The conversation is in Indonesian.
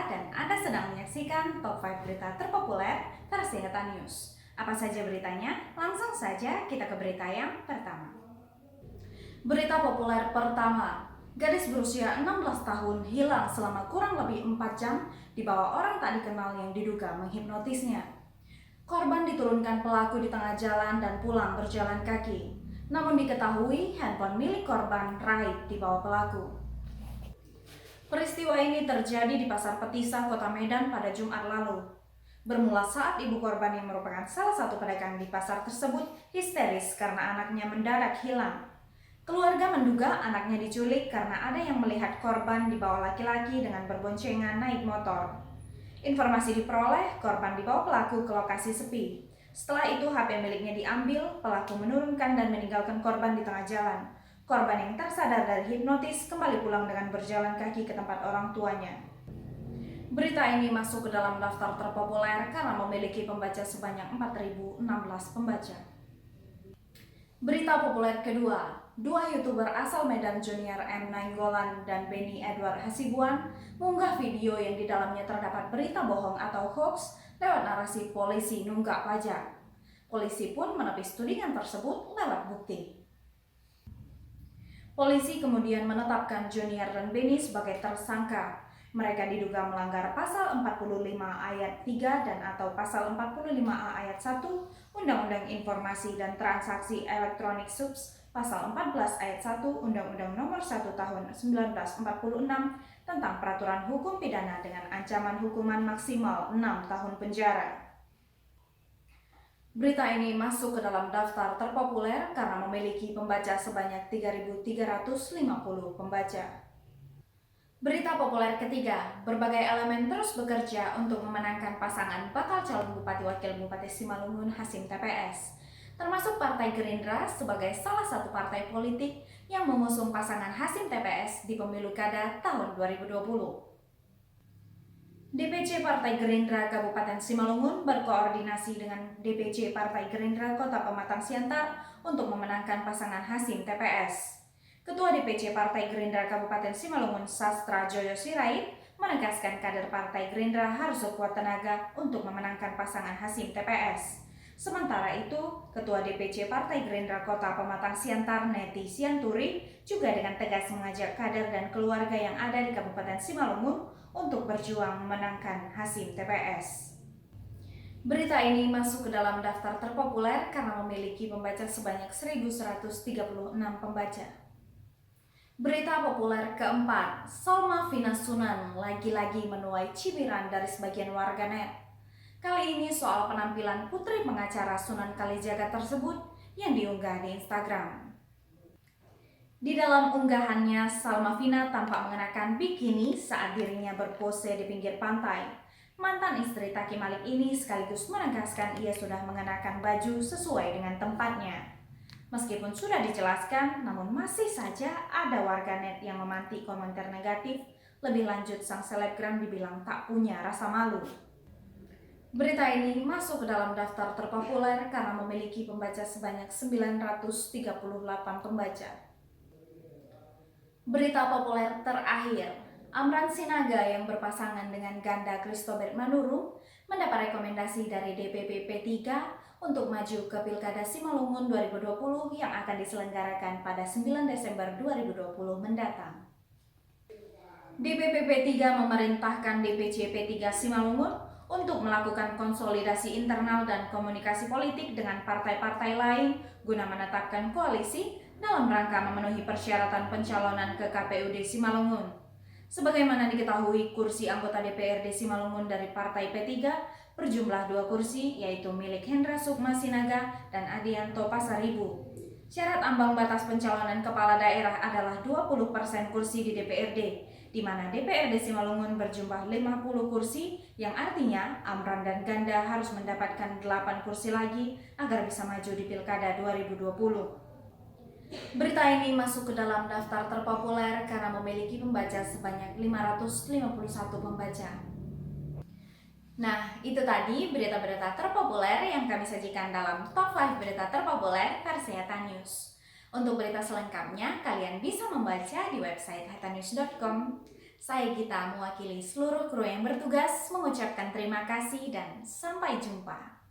dan Anda sedang menyaksikan Top 5 Berita Terpopuler versi Heta News. Apa saja beritanya? Langsung saja kita ke berita yang pertama. Berita populer pertama, gadis berusia 16 tahun hilang selama kurang lebih 4 jam di bawah orang tak dikenal yang diduga menghipnotisnya. Korban diturunkan pelaku di tengah jalan dan pulang berjalan kaki. Namun diketahui handphone milik korban raib di bawah pelaku. Peristiwa ini terjadi di Pasar Petisa, Kota Medan pada Jumat lalu. Bermula saat ibu korban yang merupakan salah satu pedagang di pasar tersebut histeris karena anaknya mendadak hilang. Keluarga menduga anaknya diculik karena ada yang melihat korban dibawa laki-laki dengan berboncengan naik motor. Informasi diperoleh, korban dibawa pelaku ke lokasi sepi. Setelah itu HP miliknya diambil, pelaku menurunkan dan meninggalkan korban di tengah jalan. Korban yang tersadar dari hipnotis kembali pulang dengan berjalan kaki ke tempat orang tuanya. Berita ini masuk ke dalam daftar terpopuler karena memiliki pembaca sebanyak 4.016 pembaca. Berita populer kedua, dua YouTuber asal Medan Junior M. Nainggolan dan Benny Edward Hasibuan mengunggah video yang di dalamnya terdapat berita bohong atau hoax lewat narasi polisi nunggak pajak. Polisi pun menepis tudingan tersebut lewat bukti. Polisi kemudian menetapkan Junior dan Benny sebagai tersangka. Mereka diduga melanggar pasal 45 ayat 3 dan atau pasal 45A ayat 1 Undang-Undang Informasi dan Transaksi Elektronik Subs, pasal 14 ayat 1 Undang-Undang Nomor 1 Tahun 1946 tentang Peraturan Hukum Pidana dengan ancaman hukuman maksimal 6 tahun penjara. Berita ini masuk ke dalam daftar terpopuler karena memiliki pembaca sebanyak 3.350 pembaca. Berita populer ketiga, berbagai elemen terus bekerja untuk memenangkan pasangan bakal calon Bupati Wakil Bupati Simalungun Hasim TPS, termasuk Partai Gerindra sebagai salah satu partai politik yang mengusung pasangan Hasim TPS di pemilu kada tahun 2020. DPC Partai Gerindra Kabupaten Simalungun berkoordinasi dengan DPC Partai Gerindra Kota Pematang Siantar untuk memenangkan pasangan Hasim TPS. Ketua DPC Partai Gerindra Kabupaten Simalungun Sastra Joyo Sirait menegaskan kader Partai Gerindra harus sekuat tenaga untuk memenangkan pasangan Hasim TPS. Sementara itu, Ketua DPC Partai Gerindra Kota Pematang Siantar Neti Sianturi juga dengan tegas mengajak kader dan keluarga yang ada di Kabupaten Simalungun untuk berjuang memenangkan Hasim TPS. Berita ini masuk ke dalam daftar terpopuler karena memiliki pembaca sebanyak 1.136 pembaca. Berita populer keempat, Salma Vina Sunan lagi-lagi menuai cibiran dari sebagian warganet. Kali ini soal penampilan putri pengacara Sunan Kalijaga tersebut yang diunggah di Instagram. Di dalam unggahannya, Salma Vina tampak mengenakan bikini saat dirinya berpose di pinggir pantai. Mantan istri Taki Malik ini sekaligus menegaskan ia sudah mengenakan baju sesuai dengan tempatnya. Meskipun sudah dijelaskan, namun masih saja ada warganet yang memantik komentar negatif. Lebih lanjut, sang selebgram dibilang tak punya rasa malu. Berita ini masuk ke dalam daftar terpopuler karena memiliki pembaca sebanyak 938 pembaca. Berita populer terakhir, Amran Sinaga yang berpasangan dengan ganda Christobert Manurung mendapat rekomendasi dari DPP P3 untuk maju ke Pilkada Simalungun 2020 yang akan diselenggarakan pada 9 Desember 2020 mendatang. DPP P3 memerintahkan DPC P3 Simalungun untuk melakukan konsolidasi internal dan komunikasi politik dengan partai-partai lain guna menetapkan koalisi dalam rangka memenuhi persyaratan pencalonan ke KPUD Simalungun. Sebagaimana diketahui, kursi anggota DPRD Simalungun dari Partai P3 berjumlah 2 kursi, yaitu milik Hendra Sukma Sinaga dan Adianto Pasaribu. Syarat ambang batas pencalonan kepala daerah adalah 20% kursi di DPRD, di mana DPRD Simalungun berjumlah 50 kursi, yang artinya Amran dan Ganda harus mendapatkan 8 kursi lagi agar bisa maju di Pilkada 2020. Berita ini masuk ke dalam daftar terpopuler karena memiliki pembaca sebanyak 551 pembaca. Nah, itu tadi berita-berita terpopuler yang kami sajikan dalam Top 5 Berita Terpopuler versi Heta News. Untuk berita selengkapnya, kalian bisa membaca di website hetanews.com. Saya Gita mewakili seluruh kru yang bertugas mengucapkan terima kasih dan sampai jumpa.